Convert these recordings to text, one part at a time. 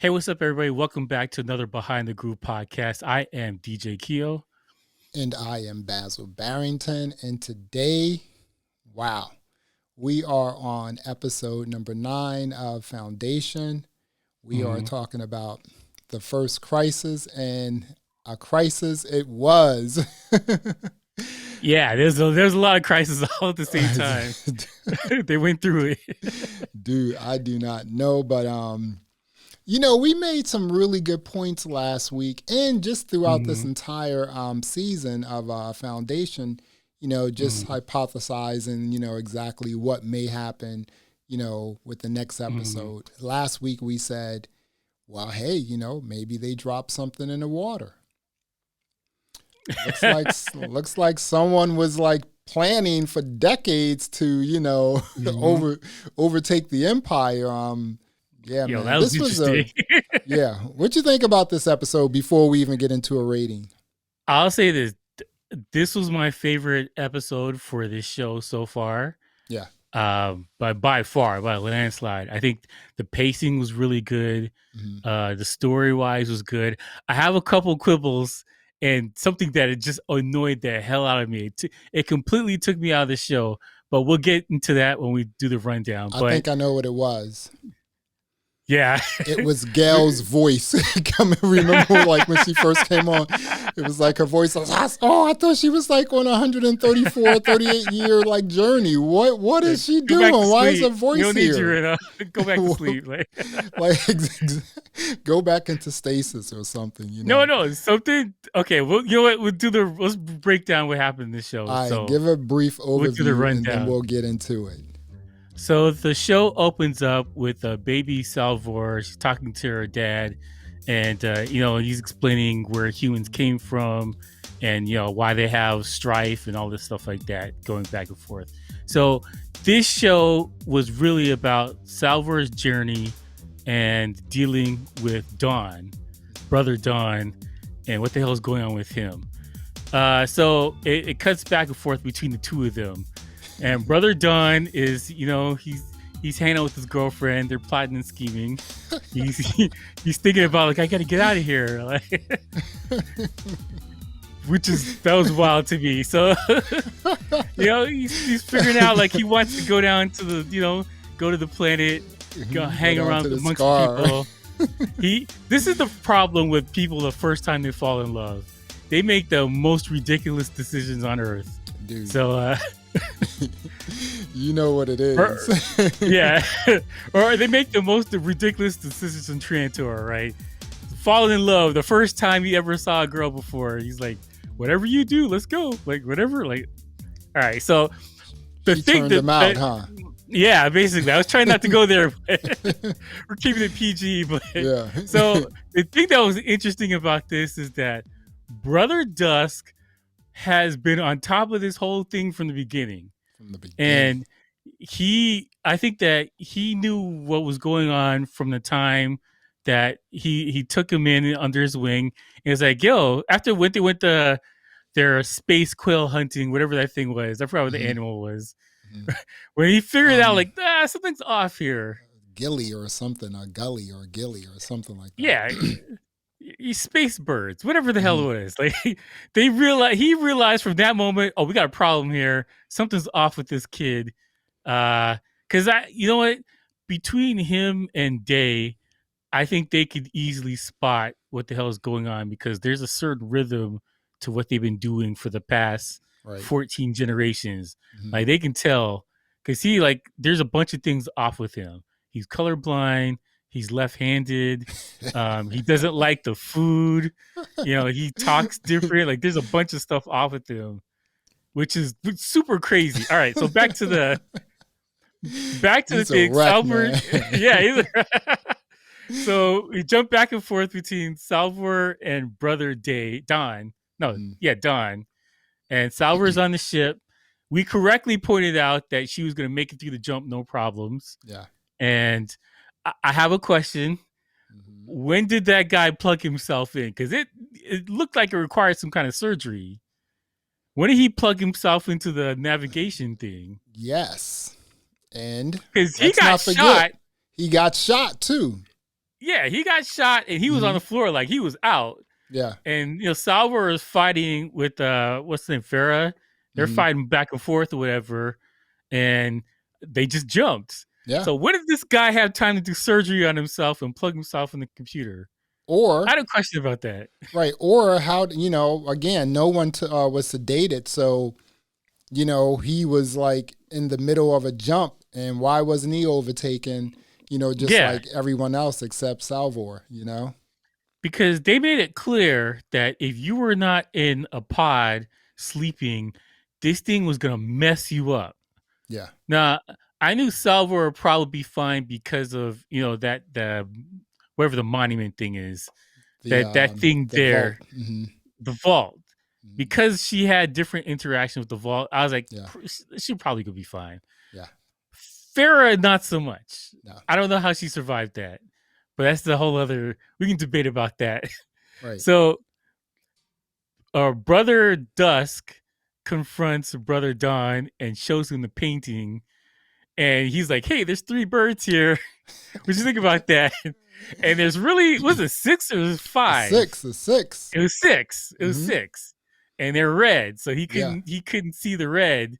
Hey, what's up, everybody? Welcome back to another Behind the Groove podcast. I am DJ Keo. And I am Basil Barrington. And today, wow, we are on episode number 9 of Foundation. We are talking about the first crisis, and a crisis it was. Yeah, there's a lot of crises all at the same time. They went through it. Dude, I do not know, but we made some really good points last week and just throughout this entire season of Foundation, just hypothesizing, exactly what may happen, with the next episode. Last week we said, well, hey, maybe they dropped something in the water. Looks like someone was planning for decades to, overtake the empire. Yeah, man. That was interesting. Yeah. What you think about this episode before we even get into a rating? I'll say this. This was my favorite episode for this show so far. Yeah. But by far, by a landslide. I think the pacing was really good. The story-wise was good. I have a couple quibbles and something that it just annoyed the hell out of me. It completely took me out of the show, but we'll get into that when we do the rundown. I think I know what it was. Yeah. It was Gail's voice. Remember when she first came on, it was like her voice was, I thought she was on a 134, 38 year journey. What is she doing? Why is her voice you don't here? Need you right now. Go back to sleep. Go back into stasis or something. No, something. Okay, well, you know what? Let's break down what happened in this show. All right, give a brief overview and then we'll get into it. So the show opens up with baby Salvor. She's talking to her dad, and he's explaining where humans came from, and why they have strife and all this stuff like that, going back and forth. So this show was really about Salvor's journey and dealing with Don, brother Don, and what the hell is going on with him. So it cuts back and forth between the two of them. And brother Don is, he's hanging out with his girlfriend. They're plotting and scheming. He's thinking about I got to get out of here, that was wild to me. So, he's figuring out he wants to go down to the, go to the planet, go hang around amongst people. This is the problem with people the first time they fall in love. They make the most ridiculous decisions on Earth. Dude. So, you know what it is. Yeah. Or they make the most ridiculous decisions in Trantor, right? Falling in love the first time he ever saw a girl before. He's like, whatever you do, let's go. Whatever. All right. So the thing turned him out, huh? Yeah, basically. I was trying not to go there. We're keeping it PG, but yeah. So the thing that was interesting about this is that Brother Dusk has been on top of this whole thing from the beginning. And I think that he knew what was going on from the time that he took him in under his wing. And it's like, after when they went their space quail hunting, whatever that thing was, I forgot what the animal was. When he figured out something's off here. Gilly or something, or gully or gilly or something like that. Yeah. Space birds, whatever the hell it was. He realized from that moment, we got a problem here. Something's off with this kid. Because you know what? Between him and Day, I think they could easily spot what the hell is going on, because there's a certain rhythm to what they've been doing for the past 14 generations. They can tell, because there's a bunch of things off with him. He's colorblind. He's left-handed. He doesn't like the food. He talks different. There's a bunch of stuff off with him, which is super crazy. All right, so back to the thing. Salvor, So we jump back and forth between Salvor and brother Don. Don. And Salvor's on the ship. We correctly pointed out that she was going to make it through the jump, no problems. Yeah. And I have a question. When did that guy plug himself in? Because it looked like it required some kind of surgery. When did he plug himself into the navigation thing? Yes. And because he got shot. He got shot too. he got shot and he was on the floor like he was out. Yeah. And Salvor is fighting with what's the name, Farah. They're fighting back and forth or whatever, and they just jumped. Yeah. So when did this guy have time to do surgery on himself and plug himself in the computer? Or I had a question about that. Right. Or how, again, no one was sedated. So, he was like in the middle of a jump, and why wasn't he overtaken, just like everyone else except Salvor, Because they made it clear that if you were not in a pod sleeping, this thing was going to mess you up. Yeah. Now, I knew Salvor would probably be fine because of, the wherever the monument thing is, that thing the there, vault. The vault. Because she had different interaction with the vault, I was like, she probably could be fine. Yeah. Farah, not so much. No. I don't know how she survived that, but that's the whole other. We can debate about that. Right. So, brother Dusk confronts brother Dawn and shows him the painting, and he's like, "Hey, there's 3 birds here. What you think about that?" And there's really, was it 6 or 5? 6. It was 6. It was 6, and they're red, so he couldn't see the red,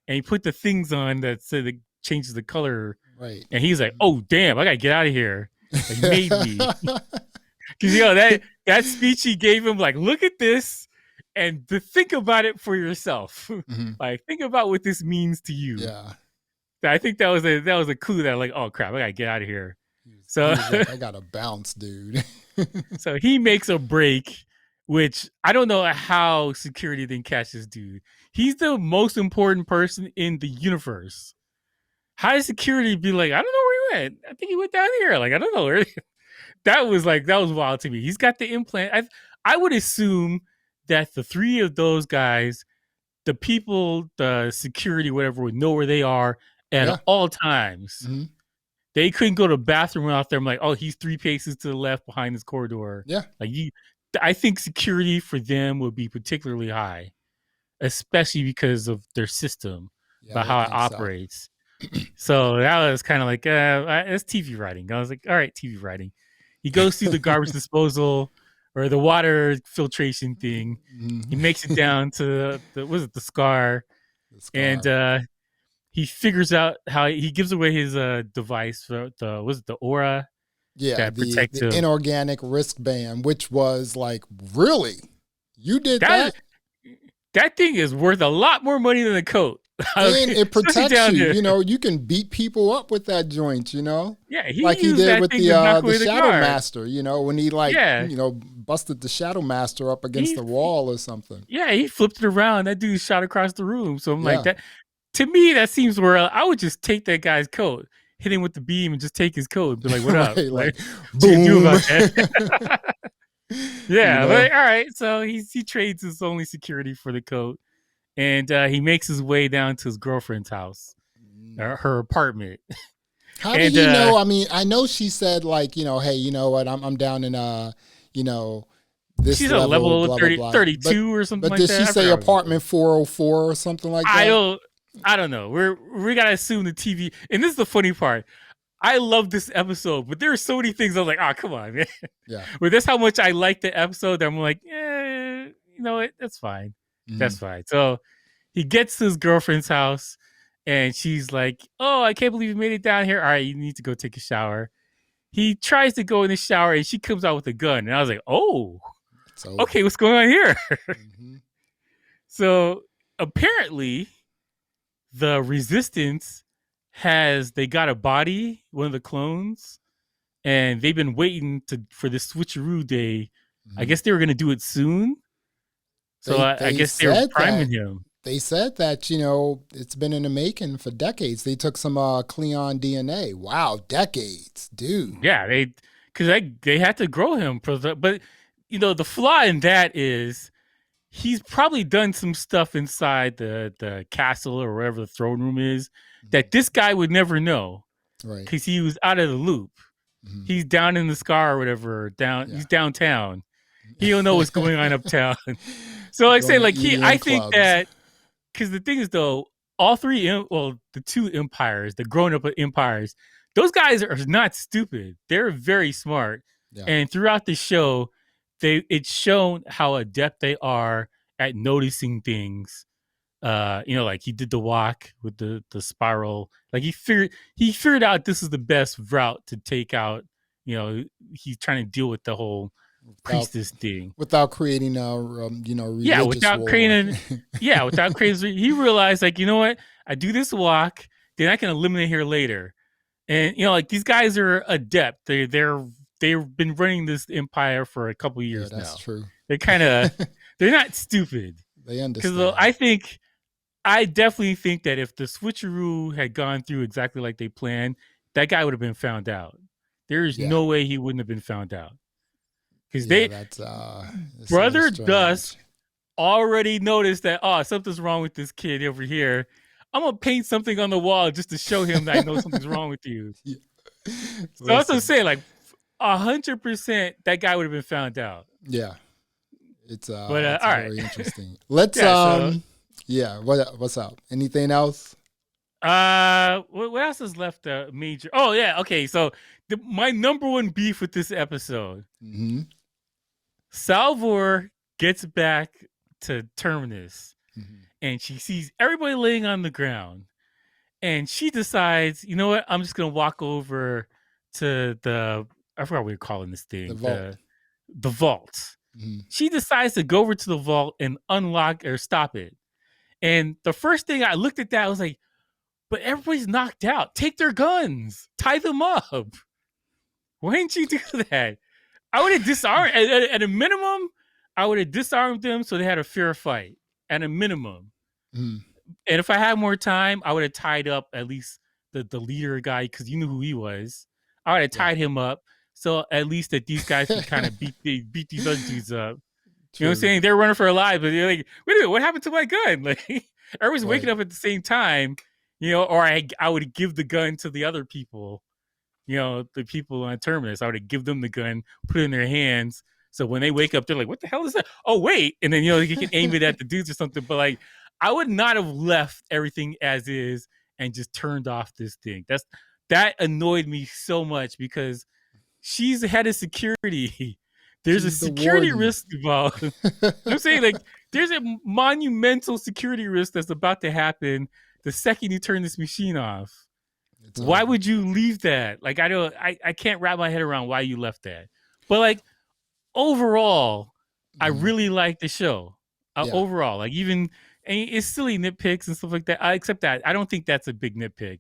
and he put the things on that said it changes the color. Right. And he's like, "Oh damn, I gotta get out of here." He made me, because that speech he gave him, like, look at this, and to think about it for yourself. Like, think about what this means to you. Yeah. I think that was a clue that, like, oh crap, I gotta get out of here. So like, I gotta bounce, dude. So he makes a break, which I don't know how security didn't catch this dude. He's the most important person in the universe. How does security be like, I don't know where he went? I think he went down here. Like, I don't know where. That was wild to me. He's got the implant. I would assume that the 3 of those guys, the people, the security, whatever, would know where they are at all times. They couldn't go to the bathroom out there. I'm like, oh, he's 3 paces to the left behind this corridor. Yeah. Like, I think security for them would be particularly high, especially because of their system, about how it operates. So that was kind of like, it's TV writing. I was like, all right, TV writing. He goes through the garbage disposal or the water filtration thing. He makes it down to the scar. And he figures out how he gives away his device for the aura. Yeah, the inorganic wristband, which was like, really? You did that? That thing is worth a lot more money than a coat. And it protects you. You can beat people up with that joint, Yeah, like he did with the Shadow Master, when he busted the Shadow Master up against the wall or something. Yeah, he flipped it around. That dude shot across the room. So I'm like, that to me, that seems where I would just take that guy's coat, hit him with the beam, and just take his coat and be like, what up? Like boom. Do about that? But all right. So he trades his only security for the coat. And he makes his way down to his girlfriend's house, her apartment. How did he know? I mean, I know she said, like, hey, you know what? I'm down in this she's level, a level 32 or something like that. But did she say apartment 404 or something like that? I don't know. We gotta assume the TV. And this is the funny part. I love this episode, but there are so many things I'm like, oh, come on, man. Yeah. But that's how much I like the episode. That I'm like, that's fine. That's fine. So he gets to his girlfriend's house, and she's like, oh, I can't believe you made it down here. All right, you need to go take a shower. He tries to go in the shower, and she comes out with a gun. And I was like, oh, okay, what's going on here? So apparently the Resistance they got a body, one of the clones, and they've been waiting for the switcheroo day. I guess they were going to do it soon. So I guess they were priming him. They said that, it's been in the making for decades. They took some Cleon DNA. Wow, decades, dude. Yeah, because they had to grow him. But, the flaw in that is he's probably done some stuff inside the castle or wherever the throne room is that this guy would never know. Right. Because he was out of the loop. He's down in the Scar or whatever. He's downtown. He don't know what's going on uptown. So like I say, I think that, because the thing is though, all 3, the 2 empires, the grown up empires, those guys are not stupid. They're very smart. Yeah. And throughout the show, it's shown how adept they are at noticing things. Like he did the walk with the spiral. Like he figured out this is the best route to take out. He's trying to deal with the whole priestess thing without creating a religious without war. creating. He realized, like, you know what? I do this walk, then I can eliminate her later. And like these guys are adept. They've been running this empire for a couple years now. That's true. They're kind of they're not stupid. They understand. Because I definitely think that if the switcheroo had gone through exactly like they planned, that guy would have been found out. There is no way he wouldn't have been found out. Because Brother Dusk already noticed that, something's wrong with this kid over here. I'm going to paint something on the wall just to show him that I know something's wrong with you. Yeah. So that's what I'm saying. Like, 100% that guy would have been found out. Yeah. It's all very right. interesting. Let's what's up? Anything else? What else is left major? Oh yeah, okay. So my number one beef with this episode. Mm-hmm. Salvor gets back to Terminus, and she sees everybody laying on the ground, and she decides, you know what? I'm just gonna walk over to I forgot what we're calling this thing. The vault. Mm-hmm. She decides to go over to the vault and unlock or stop it. And the first thing I looked at that, I was like, but everybody's knocked out. Take their guns. Tie them up. Why didn't you do that? I would have disarmed, at a minimum, I would have disarmed them so they had a fair fight. At a minimum. Mm. And if I had more time, I would have tied up at least the leader guy, because you knew who he was. I would have tied him up so at least that these guys can kind of beat these other dudes up. True. You know what I'm saying? They're running for their lives, but they're like, wait a minute, what happened to my gun? Like, everyone's waking up at the same time, or I would give the gun to the other people, the people on Terminus. I would give them the gun, put it in their hands. So when they wake up, they're like, what the hell is that? Oh, wait. And then, you can aim it at the dudes or something. But like, I would not have left everything as is and just turned off this thing. That annoyed me so much because she's the head of security. There's a security risk involved. I'm saying, like, there's a monumental security risk that's about to happen the second you turn this machine off. Why would you leave that? Like, I can't wrap my head around why you left that. But like, overall, I really like the show. Overall, like, even it's silly nitpicks and stuff like that. Except that I don't think that's a big nitpick.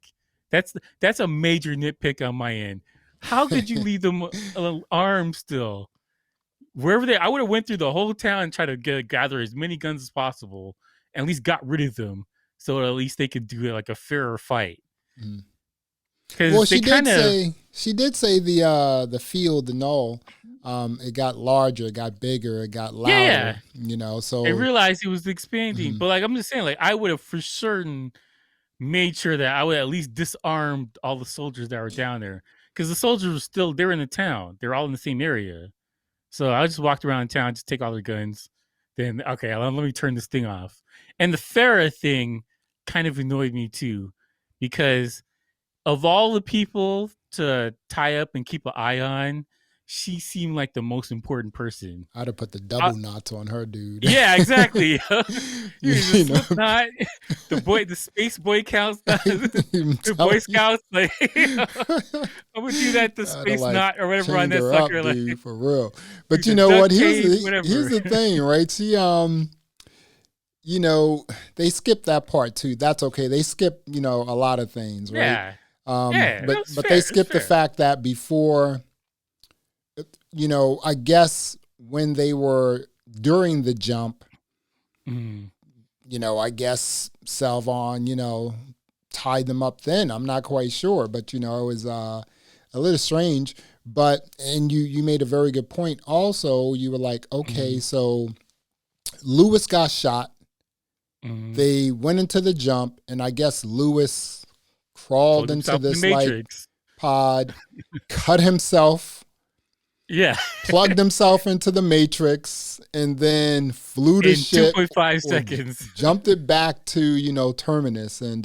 That's a major nitpick on my end. How could you leave them armed still? Wherever I would have went through the whole town and tried to gather as many guns as possible, and at least got rid of them, so at least they could do like a fairer fight. Well, she did say the field, the knoll, it got larger, it got bigger, it got louder. Yeah. So I realized it was expanding. But like, I'm just saying, like, I would have for certain made sure that I would at least disarm all the soldiers that were down there, because the soldiers were they're in the town, they're all in the same area. So I just walked around town, just take all their guns. Then, okay, let me turn this thing off. And the Farah thing kind of annoyed me too, because of all the people to tie up and keep an eye on, she seemed like the most important person. I'd have put the double knots on her, dude. Yeah, exactly. Slipknot, the Space Boy Scouts, the Boy Scouts. Like, I'm gonna do that. The Space Knot or whatever on that sucker. Like, dude, for real. But you know what? Here's the thing, right? She they skipped that part too. That's okay. They skipped a lot of things, right? Yeah. But they skipped the fact that before. I guess when they were during the jump, I guess Salvon, tied them up then. I'm not quite sure, but, it was a little strange. And you made a very good point. Also, you were like, okay, so Lewis got shot. They went into the jump, and I guess Lewis crawled into this like pod, cut himself. Yeah. Plugged himself into the Matrix and then flew the ship. 2.5 seconds. Jumped it back to, Terminus. And,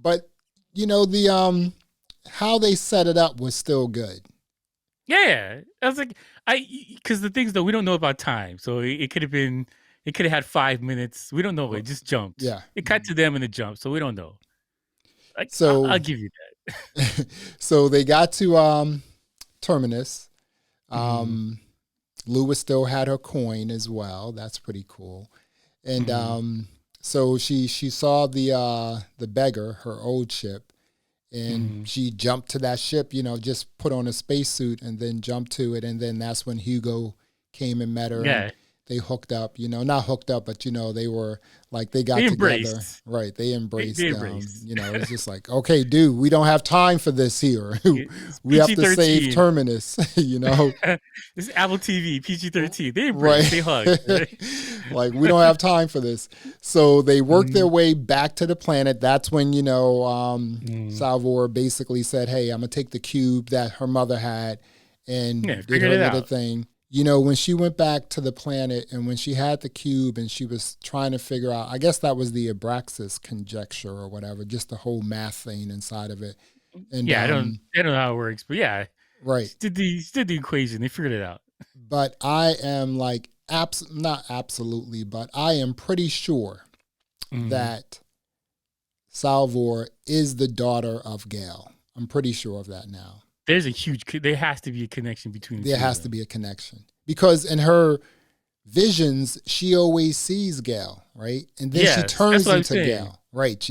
but, the how they set it up was still good. Yeah, I was like, because the things though we don't know about time, so it could have been, it could have had 5 minutes. We don't know. It just jumped. Yeah. It cut to them and it jumped, so we don't know. Like I'll So give you so they got to Terminus. that. Lewis still had her coin as well. That's pretty cool. And Mhm. so she saw the beggar, her old ship, and Mhm. she jumped to that ship, just put on a spacesuit and then jumped to it. And then that's when Hugo came and met her and Yeah, they hooked up, not hooked up, but, they were like, they they got together. embraced. Right. They They embraced, embraced. it's just like, okay, dude, we don't have time for this here. It's We have PG to save 13. Terminus, This is Apple TV PG 13. They embraced. Right. They hugged. Right? Like, we don't have time for this. So they worked their Mhm. way back to the planet. That's when, Mhm. Salvor basically said, hey, I'm going to take the cube that her mother had Yeah, and did figured her it little out. thing. When she went back to the planet and when she had the cube and she was trying to figure out, I guess that was the Abraxas conjecture or whatever, just the whole math thing inside of it. And, Yeah, I don't know how it works, but yeah, right. she did the equation. They figured it out. But I am like, not absolutely, but I am pretty sure Mhm. that Salvor is the daughter of Gale. I'm pretty sure of that now. There's there has to be a connection between the There two of has to them. be a connection because in her visions, she always sees Gale, right? And then she Yes, that's turns what I'm into saying. Gale, right?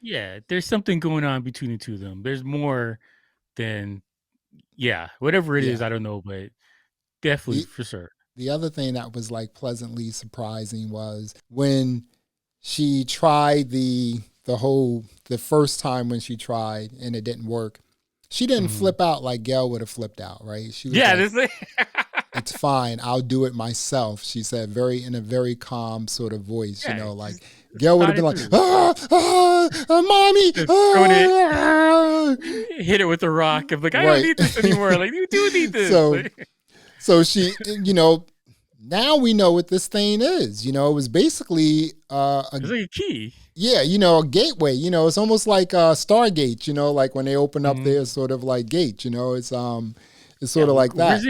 Yeah, there's something going on between the two of them. There's more than, yeah, whatever it is, Yeah. I don't know, but definitely The for sure. the other thing that was like pleasantly surprising was when she tried the first time when she tried and it didn't work. She didn't Mhm. flip out like Gail would have flipped out, right? She was Yeah, like, this is "It's fine. I'll do it myself." She said, in a very calm sort of voice. yeah, Like just Gail would have thought been it like, through. mommy, Just throwing it, ah." hit it with a rock. I'm like, I don't Right. need this anymore. Like, you do need this. so Like, so she, now we know what this thing is. It was basically it's like a key. yeah, a gateway. It's almost like Stargate. Like when they open up Mhm. their sort of like gate. It's Yeah, sort of like that.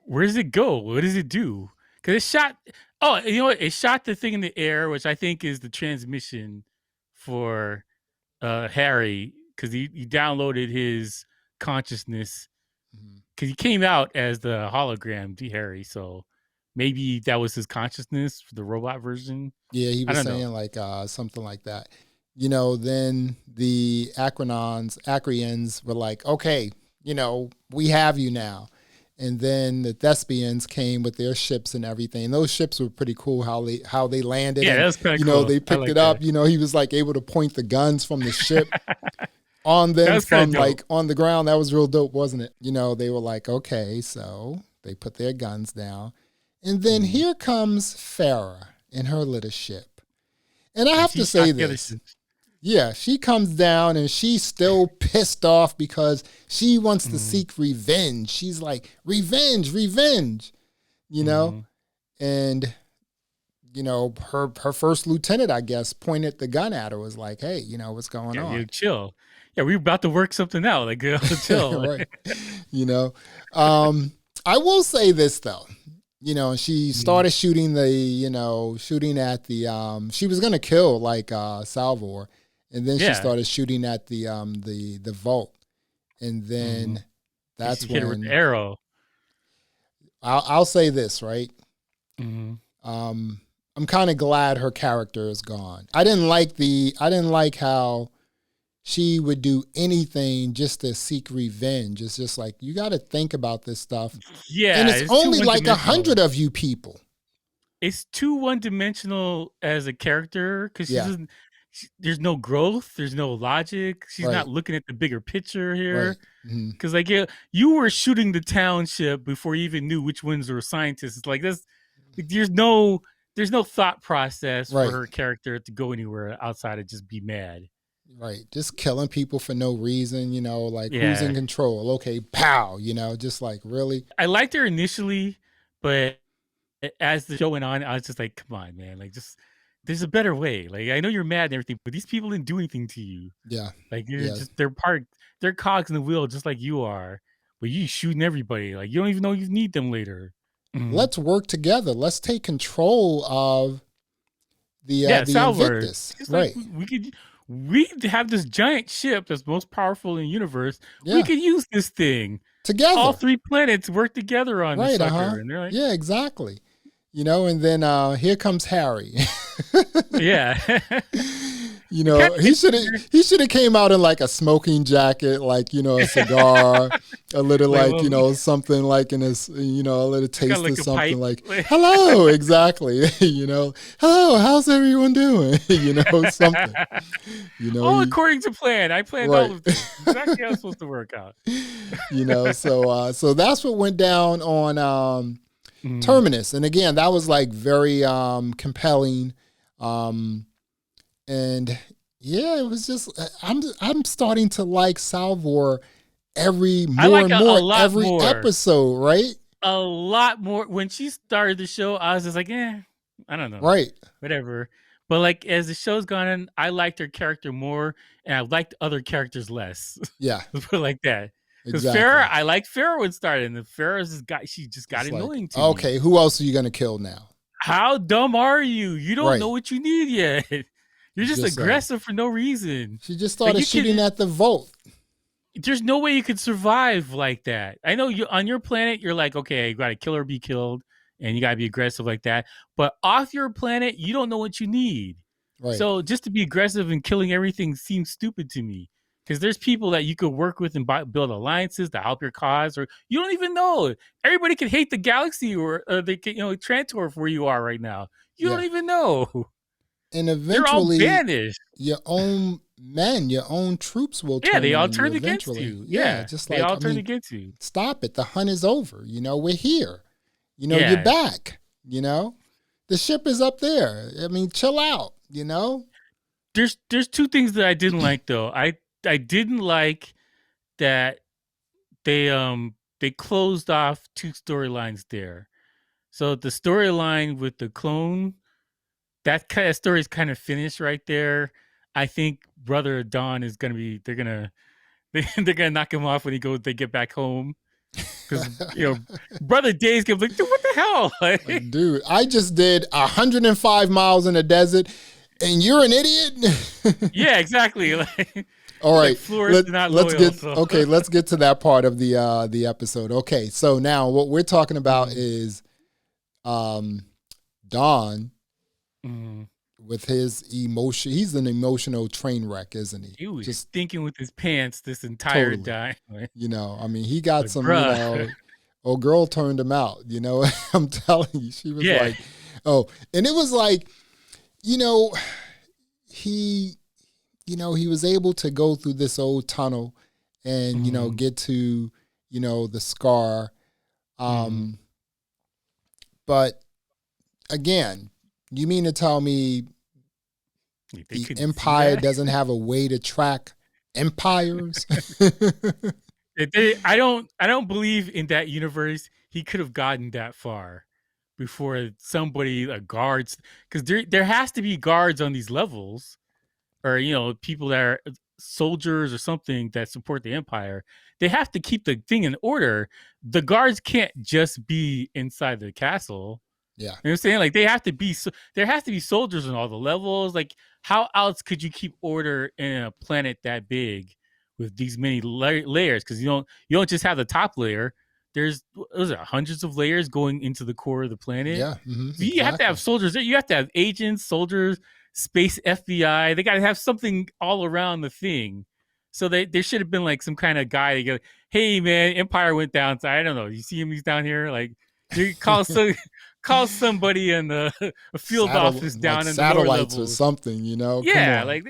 where does it go? What does it do? Because it shot. Oh, you know what? It shot the thing in the air, which I think is the transmission for Harry, because he downloaded his consciousness, Mhm. because he came out as the hologram to Harry. So maybe that was his consciousness for the robot version. Yeah, he I was don't know. saying like something like that. Then the Acrians were like, okay, we have you now. And then the Thespians came with their ships and everything. Those ships were pretty cool how they landed Yeah, that and was kind of cool. they I picked like it up. that. He was like able to point the guns from the ship on That them was kind of from dope. like on the ground. That was real dope, wasn't it? They were like, okay, so they put their guns down. And then Mhm. here comes Farah in her little ship. And I And have she to say shot the other this. shit. Yeah, she comes down and she's still pissed off because she wants to Mhm. seek revenge. She's like, revenge, revenge, you know? Mhm. And, her first lieutenant, I guess, pointed the gun at her, was like, hey, what's going Yeah, on? you chill. Yeah, we about to work something out. Like, girl, chill. Right. You know, um, I will say this though. She Mhm. started shooting shooting at she was gonna kill like Salvor, and then she Yeah. started shooting at the vault, and Mhm. then And she that's hit her with the when arrow. I'll say this, right? Mhm. Um, I'm kind of glad her character is gone. I didn't like how she would do anything just to seek revenge. It's just like you got to think about this stuff, and Yeah, it's it's too only like a one-dimensional. hundred of you people. It's too one-dimensional as a character, because she Yeah, doesn't there's no growth, there's no logic. She's not right, looking at the bigger picture here. right, hmm, Because like, yeah, you were shooting the township before you even knew which ones were scientists. It's like this. Like, there's no thought process for right, her character to go anywhere outside of just be mad. right. Just killing people for no reason. Like who's in Yeah, control? Okay, pow. Just like really. I liked her initially, but as the show went on, I was just like, come on, man, like, just there's a better way. Like, I know you're mad and everything, but these people didn't do anything to you. Yeah. Like, you're Yeah. just they're cogs in the wheel just like you are. But you shooting everybody. Like, you don't even know you need them later. Let's work together. Let's take control of Yeah, the Salvor. Invictus. It's like Right. we have this giant ship that's most powerful in the universe. We Yeah. could use this thing. All Together. 3 planets work together on this Right. sucker, and they're like, Yeah, exactly. And then here comes Harry. yeah. He should have came out in like a smoking jacket, like a cigar, a little like something like in his a little taste of something like hello, exactly. Hello, how's everyone doing? Something. All according to plan. I planned all of this. Exactly how it's supposed to work out. So that's what went down on Terminus, and again, that was like very compelling. And yeah, it was just I'm starting to like Salvor every episode, right? A lot more. When she started the show, I was just like, I don't know, right, whatever. But like as the show's gone on, I liked her character more, and I liked other characters less. Yeah, let's put it like that. Because exactly. Farrah, I liked Farrah when it started, and the Farrah she just got annoying to me. Okay, who else are you gonna kill now? How dumb are you? You don't know what you need yet. You're just aggressive for no reason. She just started shooting at the Volt. There's no way you could survive like that. I know you on your planet, you're like, okay, you got to kill or be killed, and you got to be aggressive like that. But off your planet, you don't know what you need. Right. So just to be aggressive and killing everything seems stupid to me. Because there's people that you could work with and build alliances to help your cause, or you don't even know. Everybody can hate the galaxy, or they can, Trantor for where you are right now. You don't even know. And eventually, they're all banished. Your own men, your own troops will turn. Yeah, they all turn against you. Yeah, just they all turn against you. Stop it! The hunt is over. We're here. You're back. The ship is up there. I mean, chill out. There's 2 things that I didn't like though. I didn't like that they closed off 2 storylines there. So the storyline with the clone, that kind of story is kind of finished right there. I think Brother Dawn is gonna be they're gonna knock him off when they get back home. Because Brother Dave's gonna be like, dude, what the hell? Like, dude, I just did 105 miles in the desert, and you're an idiot. Yeah, exactly. All right, let's let's get to that part of the episode. Okay, so now what we're talking about is Dawn with his emotion. He's an emotional train wreck, isn't he? He was just thinking with his pants this entire time. I mean, he got some. Old girl turned him out. I'm telling you, she was like, oh, and it was like, he was able to go through this old tunnel and, get to, the scar. But again, you mean to tell me the Empire doesn't have a way to track empires? I don't believe in that universe he could have gotten that far before somebody, guards, because there has to be guards on these levels, or people that are soldiers or something that support the Empire. They have to keep the thing in order. The guards can't just be inside the castle. Yeah, you know what I'm saying? Like there has to be soldiers on all the levels. Like how else could you keep order in a planet that big with these many layers? Because you don't just have the top layer. There's hundreds of layers going into the core of the planet. Yeah, you have to have soldiers. You have to have agents, soldiers, space FBI. They got to have something all around the thing. So there should have been like some kind of guy to go, hey man, Empire went down. So I don't know. You see him? He's down here. Like you call somebody in the field office down in the lower levels or something. Yeah, like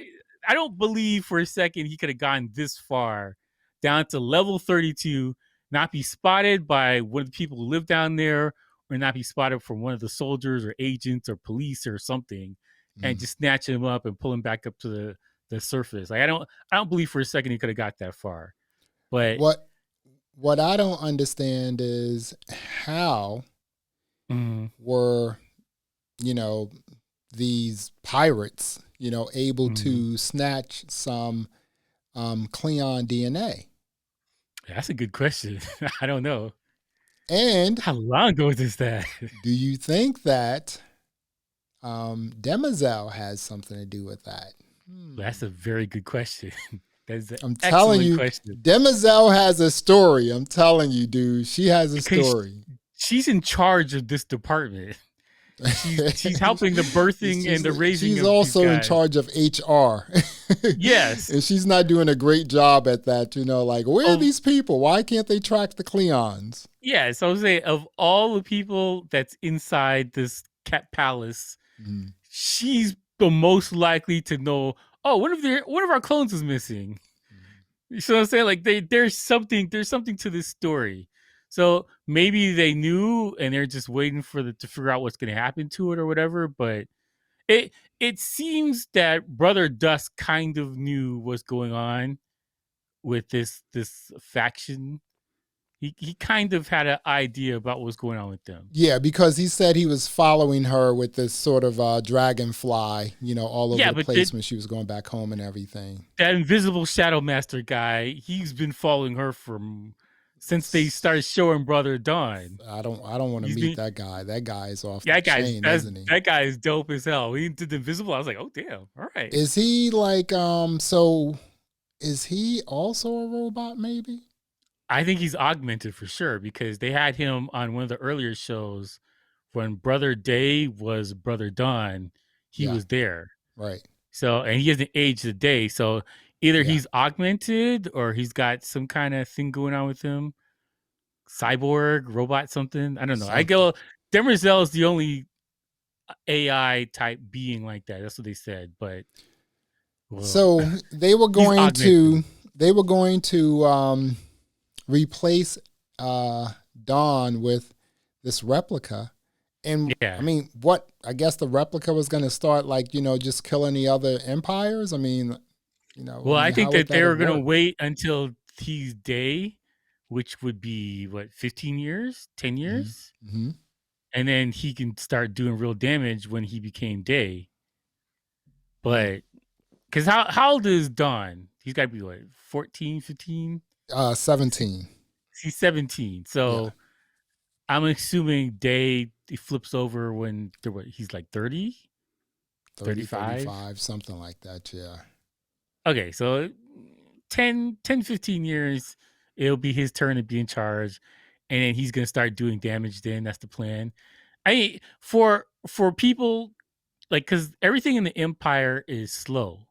I don't believe for a second he could have gotten this far down to level 32, not be spotted by one of the people who live down there, or not be spotted from one of the soldiers or agents or police or something, and just snatch him up and pull him back up to the surface. Like I don't believe for a second he could have got that far. But what I don't understand is how were, these pirates, able to snatch some Klingon DNA. That's a good question. I don't know. And How long ago is that? do you think that Demoiselle has something to do with that? That's a very good question. That's an I'm telling excellent you, question. Demoiselle has a story. I'm telling you, dude. She has a Because story. she's in charge of this department. She's helping the birthing and the raising she's of these also in guys. charge of HR. Yes. And she's not doing a great job at that, like, where are Oh, these people? Why can't they track the Cleons? yeah. So I was saying, of all the people that's inside this cat palace, she's the most likely to know. Oh, one of our clones is missing. You see what I'm saying? Like there's something to this story. So maybe they knew and they're just waiting to figure out what's going to happen to it or whatever. But it it seems that Brother Dusk kind of knew what's going on with this faction. He kind of had an idea about what's going on with them. Yeah, because he said he was following her with this sort of dragonfly, all over Yeah, the but place when she was going back home and everything. that invisible Shadow Master guy, he's been following her since they started showing Brother Dawn. I don't want to He's meet been that guy. That guy is off the that guy's chain, isn't he? that guy is dope as hell. He did the invisible. I was like, oh damn, all right. Is he like so is he also a robot maybe? I think he's augmented for sure because they had him on one of the earlier shows when Brother Day was Brother Dawn. He Yeah. was there. Right. So and he hasn't aged a day. So either Yeah. he's augmented or he's got some kind of thing going on with him. Cyborg, robot, something. I don't know. I go Demerzel is the only AI type being like that. That's what they said. But well, So they were going to replace Dawn with this replica. And yeah. I mean, I guess the replica was going to start like, just killing the other empires. I mean, Well, I think how would that they that were have going to worked? wait until he's day, which would be what, 15 years, 10 years? Mm-hmm. And then he can start doing real damage when he became day. But because how old is Dawn? He's got to be what, 14, 15? 17. He's 17. So Yeah. I'm assuming day he flips over when he's like 30, 30, 35. 35, something like that. Yeah. Okay, so 10, 15 years, it'll be his turn to be in charge. And then he's going to start doing damage then. That's the plan. I mean, for people, like, because everything in the Empire is slow.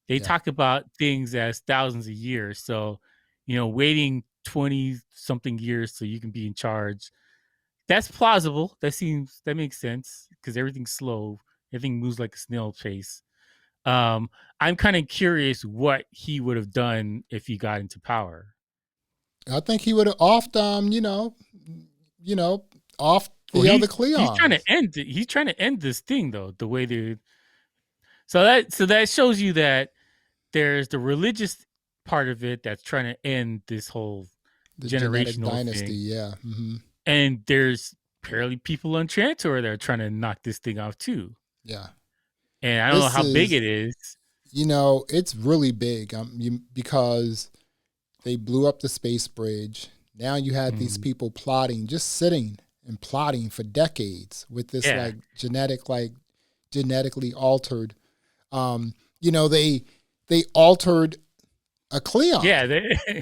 They Yeah. talk about things as thousands of years. So, waiting 20 something years so you can be in charge. That's plausible. That makes sense because everything's slow. Everything moves like a snail pace. I'm kind of curious what he would have done if he got into power. I think he would have offed, off Well, the other Cleons. he's trying to end this thing though, the way they. So that shows you that there's the religious part of it that's trying to end this whole The genetic generational dynasty, thing. yeah. Mm-hmm. And there's apparently people on Trantor that are trying to knock this thing off too. Yeah. And I don't know how big it is. It's really big because they blew up the space bridge. Now you had these people plotting, just sitting and plotting for decades with this genetically altered. They altered a Cleon. Yeah,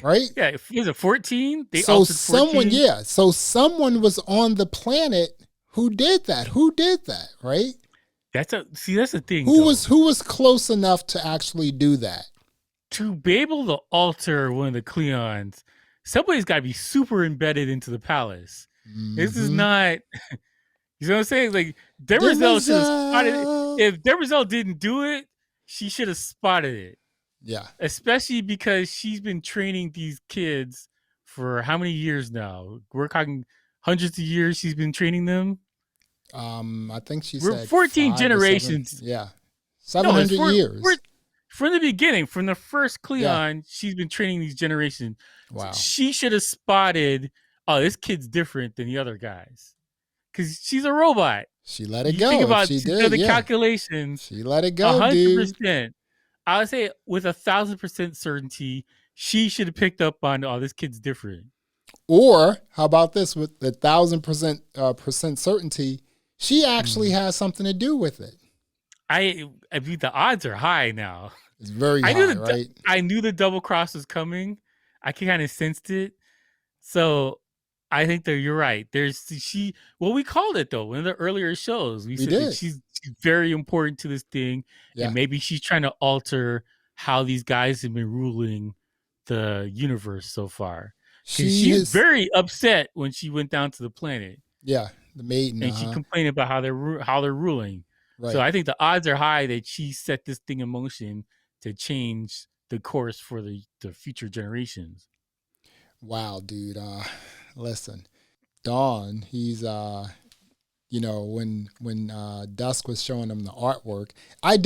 right. Yeah, was it 14? They so altered 14? So someone was on the planet who did that. Right? That's the thing. Who was close enough to actually do that? To be able to alter one of the Cleons, somebody's got to be super embedded into the palace. Mm-hmm. This is not. You know what I'm saying? Like Demerzel should have spotted it. If Demerzel didn't do it, she should have spotted it. Yeah. Especially because she's been training these kids for how many years now? We're talking hundreds of years she's been training them. I think she We're said 14 generations. Yeah. 700 years. From the beginning, from the first Cleon, she's been training these generations. Wow. She should have spotted, oh, this kid's different than the other guys. Because she's a robot. She let it You think go. If about she she's done did, the yeah. calculations, She let it go, dude. 100%. I would say with 1,000% certainty, she should have picked up on, oh, this kid's different. Or how about this? With the 1,000% certainty, she actually has something to do with it. I mean, the odds are high now. It's very I high, right? knew the double cross was coming. I kind of sensed it. So I think that you're right. Well, we called it though. One of the earlier shows, we said that did. she's very important to this thing. Yeah. And maybe she's trying to alter how these guys have been ruling the universe so far. Because she's very upset when she went down to the planet. Yeah, the maiden. And she complained about how they're ruling. Right. So I think the odds are high that she set this thing in motion to change the course for the future generations. Wow, dude. Listen, Dawn, he's when Dusk was showing him the artwork, I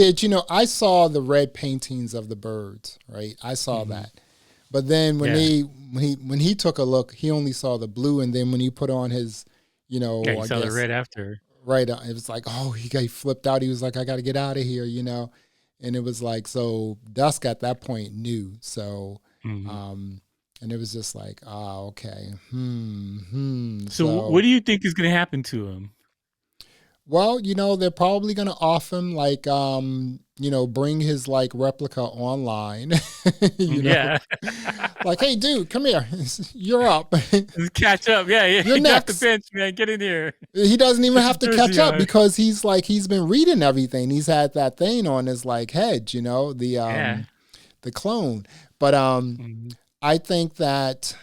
saw the red paintings of the birds, right? I saw that. But then when he took a look, he only saw the blue, and then when he put on his, he saw the red after. Right, it was like, oh, he flipped out. He was like, I got to get out of here, and it was like, so Dusk at that point knew. So, and it was just like, okay, So what do you think is going to happen to him? Well, they're probably going to off him, like, bring his like replica online. Yeah. Like, hey, dude, come here. You're up. Catch up. Yeah. You're next. Off the bench, man. Get in here. He doesn't even have to catch up because he's been reading everything. He's had that thing on his like head, the clone. But I think that,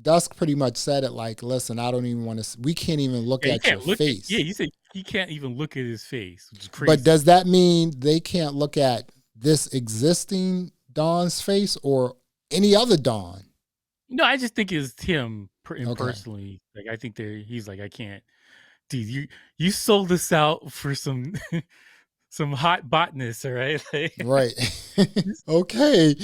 Dusk pretty much said it like, listen, I don't even want to, we can't even look at your face. You said he can't even look at his face, which is crazy. But does that mean they can't look at this existing Dawn's face or any other Dawn? No, I just think it's him personally. Like, I think he's like, I can't. Dude, you sold us out for some some hot botness, all right? Right. Okay.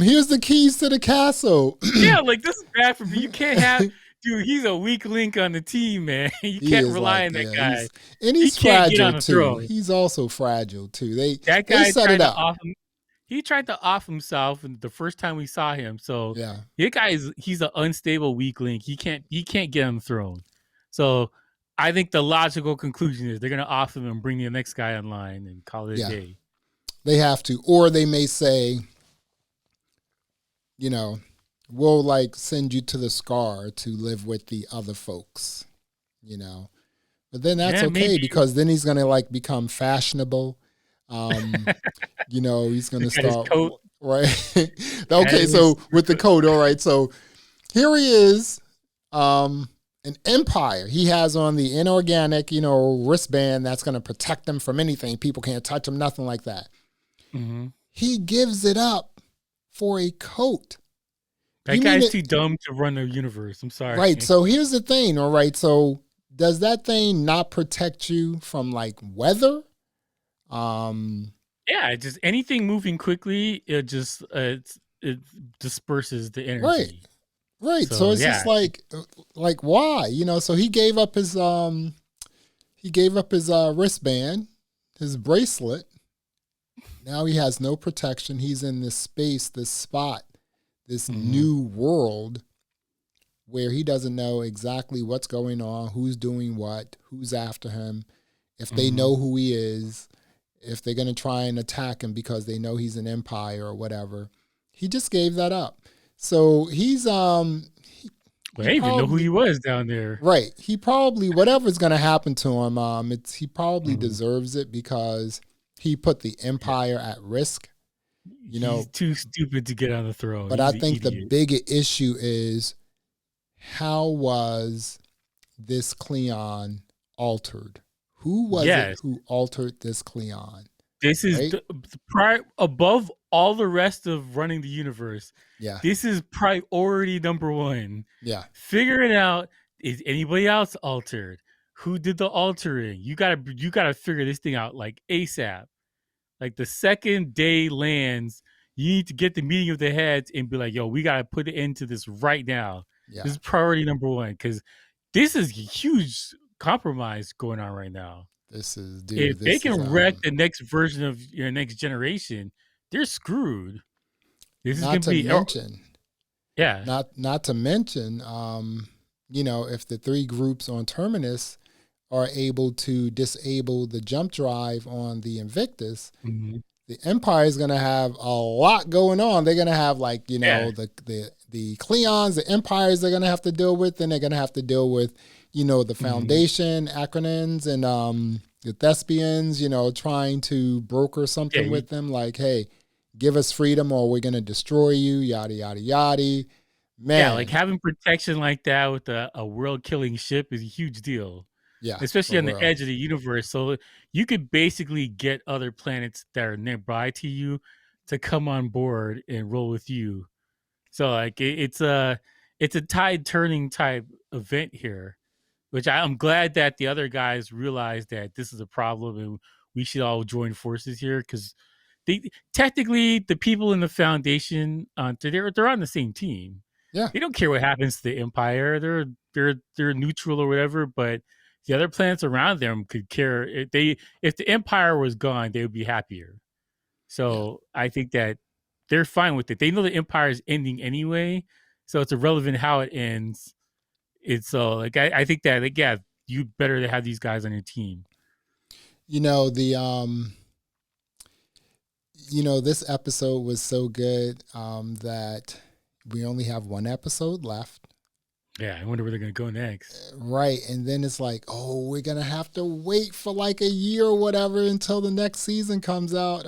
Here's the keys to the castle. Yeah, like, this is bad for me. You can't have, dude, he's a weak link on the team, man. You can't rely on that guy. He's fragile too. He's also fragile too. That guy set it up. He tried to off himself the first time we saw him. So yeah, that guy he's an unstable weak link. He can't get on the throne. So I think the logical conclusion is they're going to off him and bring the next guy online and call it a day. They have to. Or they may say, we'll like send you to the Scar to live with the other folks, But then that's okay because then he's going to like become fashionable. He's going to start. Right. Okay. So with the coat. All right. So here he is. An empire. He has on the inorganic, wristband that's going to protect him from anything. People can't touch him, nothing like that. Mm-hmm. He gives it up for a coat. That guy's too dumb to run the universe. I'm sorry. Right. So here's the thing. All right. So does that thing not protect you from like weather? Yeah. Just anything moving quickly, it just it disperses the energy. Right. So it's just like why? So he gave up his wristband, his bracelet. Now he has no protection. He's in this space, this spot, this new world where he doesn't know exactly what's going on, who's doing what, who's after him, if they know who he is, if they're going to try and attack him because they know he's an empire or whatever. He just gave that up. So he's I didn't even know who he was down there. Right. He probably, whatever's going to happen to him, he probably deserves it because he put the empire at risk. He's too stupid to get on the throne. But I think the bigger issue is, how was this Cleon altered? Who was it who altered this Cleon? This is above all the rest of running the universe. Yeah. This is priority number one. Yeah. Figuring out, is anybody else altered? Who did the altering? You gotta figure this thing out like ASAP. Like the second day lands, you need to get the meeting of the heads and be like, yo, we gotta put an end to this right now. Yeah. This is priority number one, because this is a huge compromise going on right now. This is, If dude. they This is can wreck the next version of your next generation, they're screwed. This is not gonna to be, mention, yeah. not to mention, if the three groups on Terminus are able to disable the jump drive on the Invictus, Mm-hmm. the Empire is going to have a lot going on. They're going to have Yeah. the Cleons, the Empires they're going to have to deal with. Then they're going to have to deal with, the Foundation, Acronins, and the Thespians, trying to broker something Yeah. with them like, hey, give us freedom or we're going to destroy you, yada, yada, yada. Man. Yeah, like having protection like that with a world-killing ship is a huge deal. Yeah, especially for on the real. edge of the universe. So you could basically get other planets that are nearby to you to come on board and roll with you. So like it's a tide turning type event here, which I'm glad that the other guys realized that this is a problem and we should all join forces here because they technically the people in the Foundation they're on the same team. Yeah. They don't care what happens to the Empire. They're neutral or whatever, but the other planets around them could care. If the Empire was gone, they would be happier. Yeah. So I think that they're fine with it. They know the Empire is ending anyway, so it's irrelevant how it ends. It's so I think that yeah, you better to have these guys on your team. This episode was so good that we only have one episode left. Yeah, I wonder where they're gonna go next. Right, and then it's like, oh, we're gonna have to wait for like a year or whatever until the next season comes out.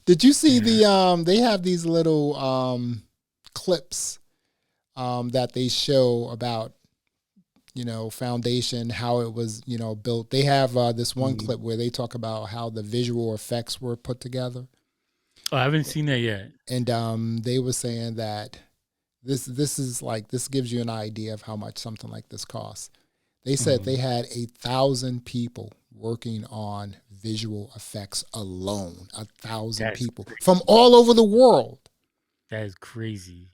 Did you see they have these little clips that they show about Foundation, how it was built. They have this one clip where they talk about how the visual effects were put together. Oh, I haven't seen that yet. And they were saying that this gives you an idea of how much something like this costs. They said they had 1,000 people working on visual effects alone. 1,000 people from all over the world. That is crazy.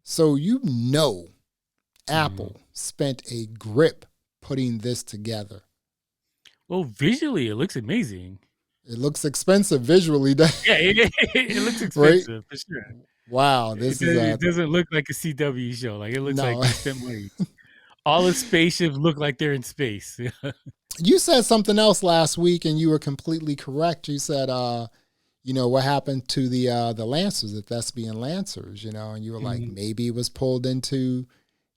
So Apple spent a grip putting this together. Well, visually, it looks amazing. It looks expensive visually. Yeah, it looks expensive right? for sure. Wow, it doesn't look like a CW show. Like it looks like they spent money. All the spaceships look like they're in space. You said something else last week, and you were completely correct. You said, what happened to the Lancers, the Thespian Lancers, and you were like, maybe it was pulled into,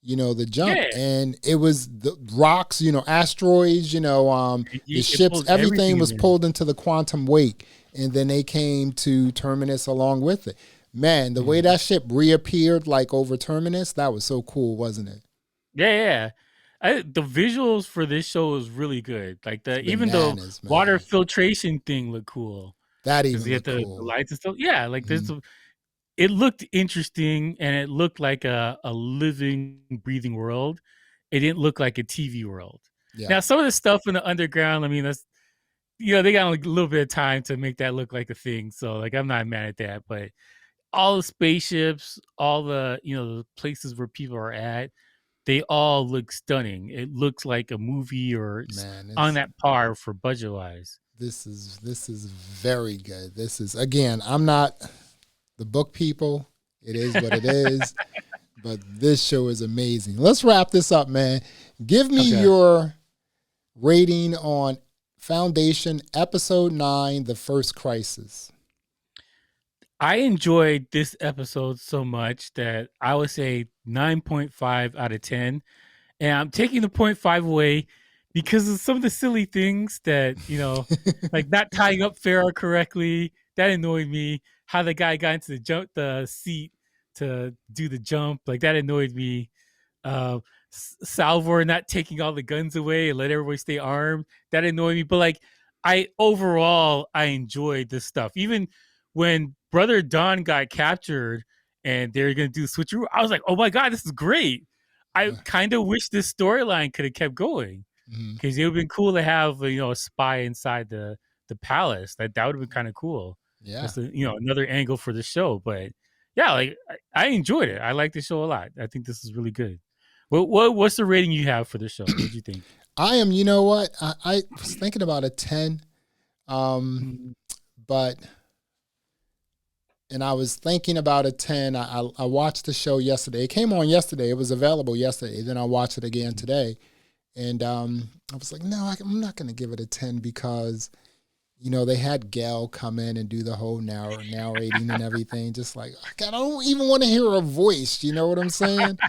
the jump, and it was the rocks, asteroids, the ships, everything was pulled into the quantum wake, and then they came to Terminus along with it. Man, the way that ship reappeared like over Terminus, that was so cool, wasn't it? Yeah. The visuals for this show is really good. Like even the water filtration thing looked cool. That even looked cool. The lights and stuff. Yeah, like it looked interesting and it looked like a living, breathing world. It didn't look like a TV world. Yeah. Now, some of the stuff in the underground, I mean, that's they got a little bit of time to make that look like a thing. So like I'm not mad at that, but all the spaceships, all the the places where people are at, they all look stunning. It looks like a movie or on that par for budget wise. This is very good. This is, again, I'm not the book people. It is what it is. But this show is amazing. Let's wrap this up, man. Give me your rating on Foundation Episode 9, The First Crisis. I enjoyed this episode so much that I would say 9.5 out of 10. And I'm taking the 0.5 away because of some of the silly things that, like not tying up Farrah correctly. That annoyed me. How the guy got into the seat to do the jump. Like that annoyed me. Salvor not taking all the guns away and let everybody stay armed. That annoyed me. But like I enjoyed this stuff. Even when Brother Don got captured and they're gonna do the switcheroo, I was like, oh my God, this is great. I kind of wish this storyline could have kept going because it would have been cool to have a spy inside the palace. That would have been kind of cool. Yeah, that's another angle for the show. But yeah, like I enjoyed it. I like the show a lot. I think this is really good. What's the rating you have for the show? What do you think? I am, you know what? I was thinking about a 10, Mm-hmm. but and I was thinking about a 10. I watched the show yesterday. It came on yesterday. It was available yesterday. Then I watched it again today. And I was like, no, I'm not going to give it a 10 because, you know, they had Gail come in and do the whole narrating and everything. Just like, I don't even want to hear her voice. You know what I'm saying?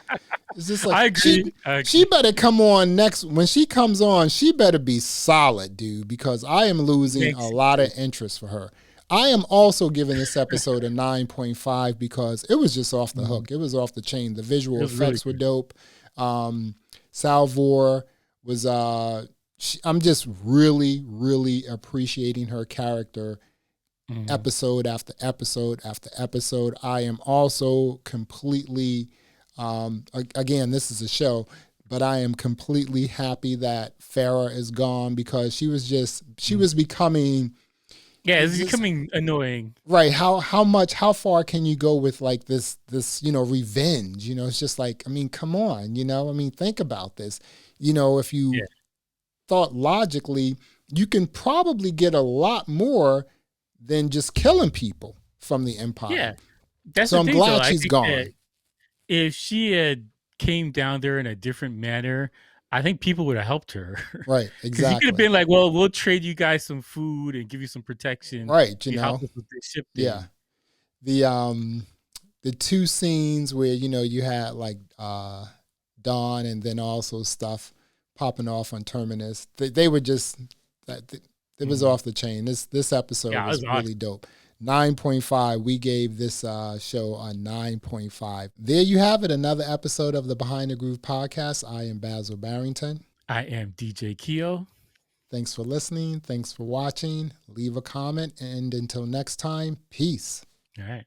It's just like, I agree. she better come on next. When she comes on, she better be solid, dude, because I am losing a lot of interest for her. I am also giving this episode a 9.5 because it was just off the hook. It was off the chain. The visual effects were dope. Salvor was, I'm just really, really appreciating her character episode after episode after episode. I am also completely, again, this is a show, but I am completely happy that Farrah is gone because she was becoming. Yeah, it's becoming annoying. Right. How far can you go with like this, revenge? You know, it's just like, I mean, come on, I mean, think about this. If you thought logically, you can probably get a lot more than just killing people from the Empire. Yeah. That's so the I'm thing, glad though. she's gone. If she had came down there in a different manner, I think people would have helped her. Right, Because he could have exactly. been like, well, we'll trade you guys some food and give you some protection. Right, You help us with this ship thing. Yeah. The two scenes where, you had like Dawn and then also stuff popping off on Terminus. They were just it was off the chain. This episode was really dope. 9.5. We gave this show a 9.5. There you have it. Another episode of the Behind the Groove podcast. I am Basil Barrington. I am DJ Keo. Thanks for listening. Thanks for watching. Leave a comment. And until next time, peace. All right.